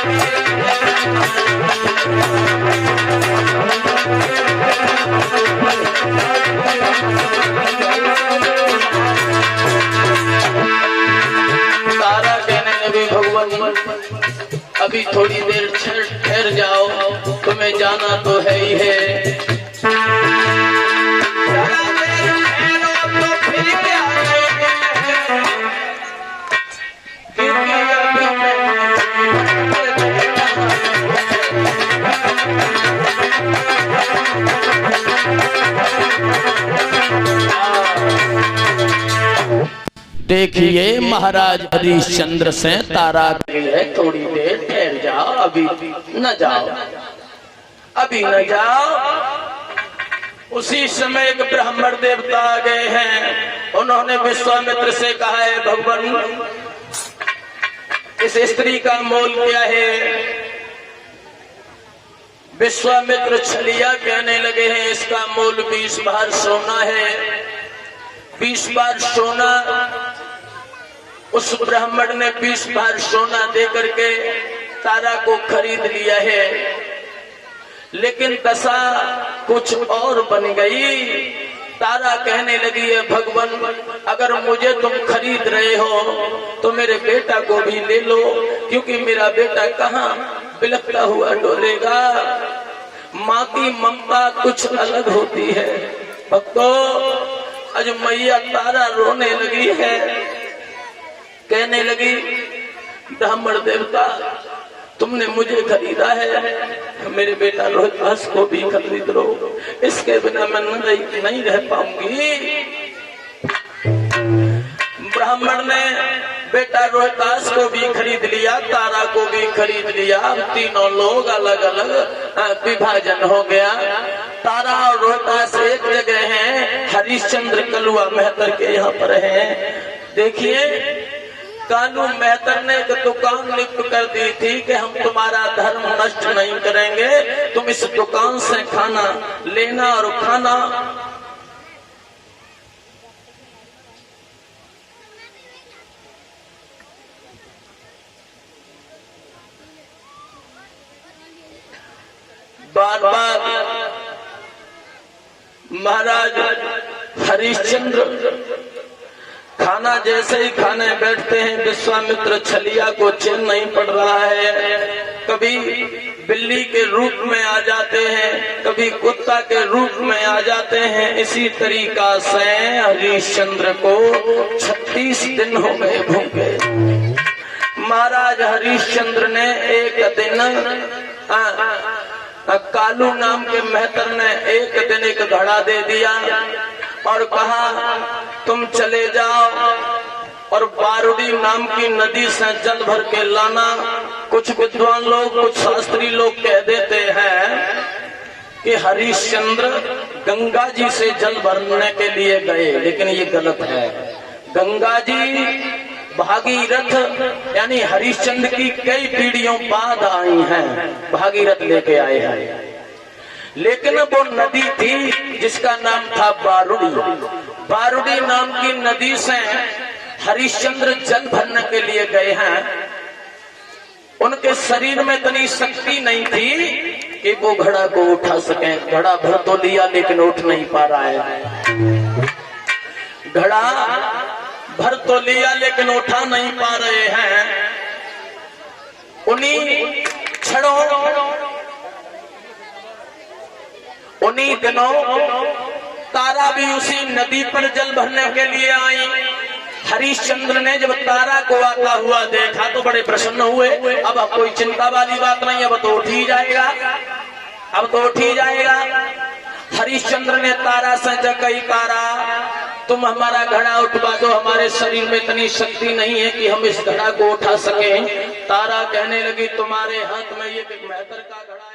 तारा कहने लगी भगवान अभी थोड़ी देर ठहर जाओ, तुम्हें जाना तो है ही है। देखिए महाराज हरिश्चंद्र से तारा गई है, थोड़ी देर ठहर जाओ, अभी न जाओ, अभी न जाओ। उसी समय एक ब्राह्मण देवता आ गए हैं, उन्होंने विश्वामित्र से कहा है भगवान इस स्त्री का मोल क्या है? विश्वामित्र छलिया कहने लगे हैं इसका मोल 20 बार सोना है। 20 बार सोना। उस ब्राह्मण ने 20 बार सोना दे करके तारा को खरीद लिया है, लेकिन दशा कुछ और बन गई। तारा कहने लगी है भगवान अगर मुझे तुम खरीद रहे हो तो मेरे बेटा को भी ले लो, क्योंकि मेरा बेटा कहाँ बिलखता हुआ डोलेगा। माँ की ममता कुछ अलग होती है। भक्तों आज मैया तारा रोने लगी है, कहने लगी ब्राह्मण देवता तुमने मुझे खरीदा है, मेरे बेटा रोहिदास को भी खरीद लो, इसके बिना मैं नहीं रह पाऊंगी। ब्राह्मण ने बेटा रोहिदास को भी खरीद लिया, तारा को भी खरीद लिया। तीनों लोग अलग अलग विभाजन हो गया। तारा और रोहिदास एक जगह हैं, हरिश्चंद्र कलुआ मेहतर के यहाँ पर हैं। देखिए कानू मेहतर ने एक दुकान नियुक्त कर दी थी कि हम तुम्हारा धर्म नष्ट नहीं करेंगे, तुम इस दुकान से खाना लेना और खाना। बार बार महाराज हरिश्चंद्र खाना जैसे ही खाने बैठते हैं विश्वामित्र छलिया को चैन नहीं पड़ रहा है। कभी बिल्ली के रूप में आ जाते हैं, कभी कुत्ता के रूप में आ जाते हैं। इसी तरीका से हरिश्चंद्र को 36 दिन हो गए भूखे। महाराज हरिश्चंद्र ने एक दिन कालू नाम के मेहतर ने एक दिन एक घड़ा दे दिया और कहा तुम चले जाओ और बारूडी नाम की नदी से जल भर के लाना। कुछ विद्वान लोग कुछ शास्त्री लोग कह देते हैं कि हरिश्चंद्र गंगा जी से जल भरने के लिए गए, लेकिन ये गलत है। गंगा जी भागीरथ यानी हरिश्चंद्र की कई पीढ़ियों बाद आई हैं, भागीरथ लेके आए हैं। लेकिन वो नदी थी जिसका नाम था बारूडी। बारूडी नाम की नदी से हरिश्चंद्र जल भरने के लिए गए हैं। उनके शरीर में इतनी शक्ति नहीं थी कि वो घड़ा को उठा सके। घड़ा भर तो लिया लेकिन उठ नहीं पा रहा है। घड़ा भर तो लिया लेकिन उठा नहीं पा रहे हैं। उन्हीं क्षणों उन्हीं दिनों तारा भी उसी नदी पर जल भरने के लिए आई। हरिश्चंद्र ने जब तारा को आता हुआ देखा तो बड़े प्रसन्न हुए। अब कोई चिंता वाली बात नहीं, अब तो उठ ही जाएगा, अब तो उठ ही जाएगा। हरिश्चंद्र ने तारा से कही तारा तुम हमारा घड़ा उठवा दो, हमारे शरीर में इतनी शक्ति नहीं है कि हम इस घड़ा को उठा सकें। तारा कहने लगी तुम्हारे हाथ में ये मेहतर का घड़ा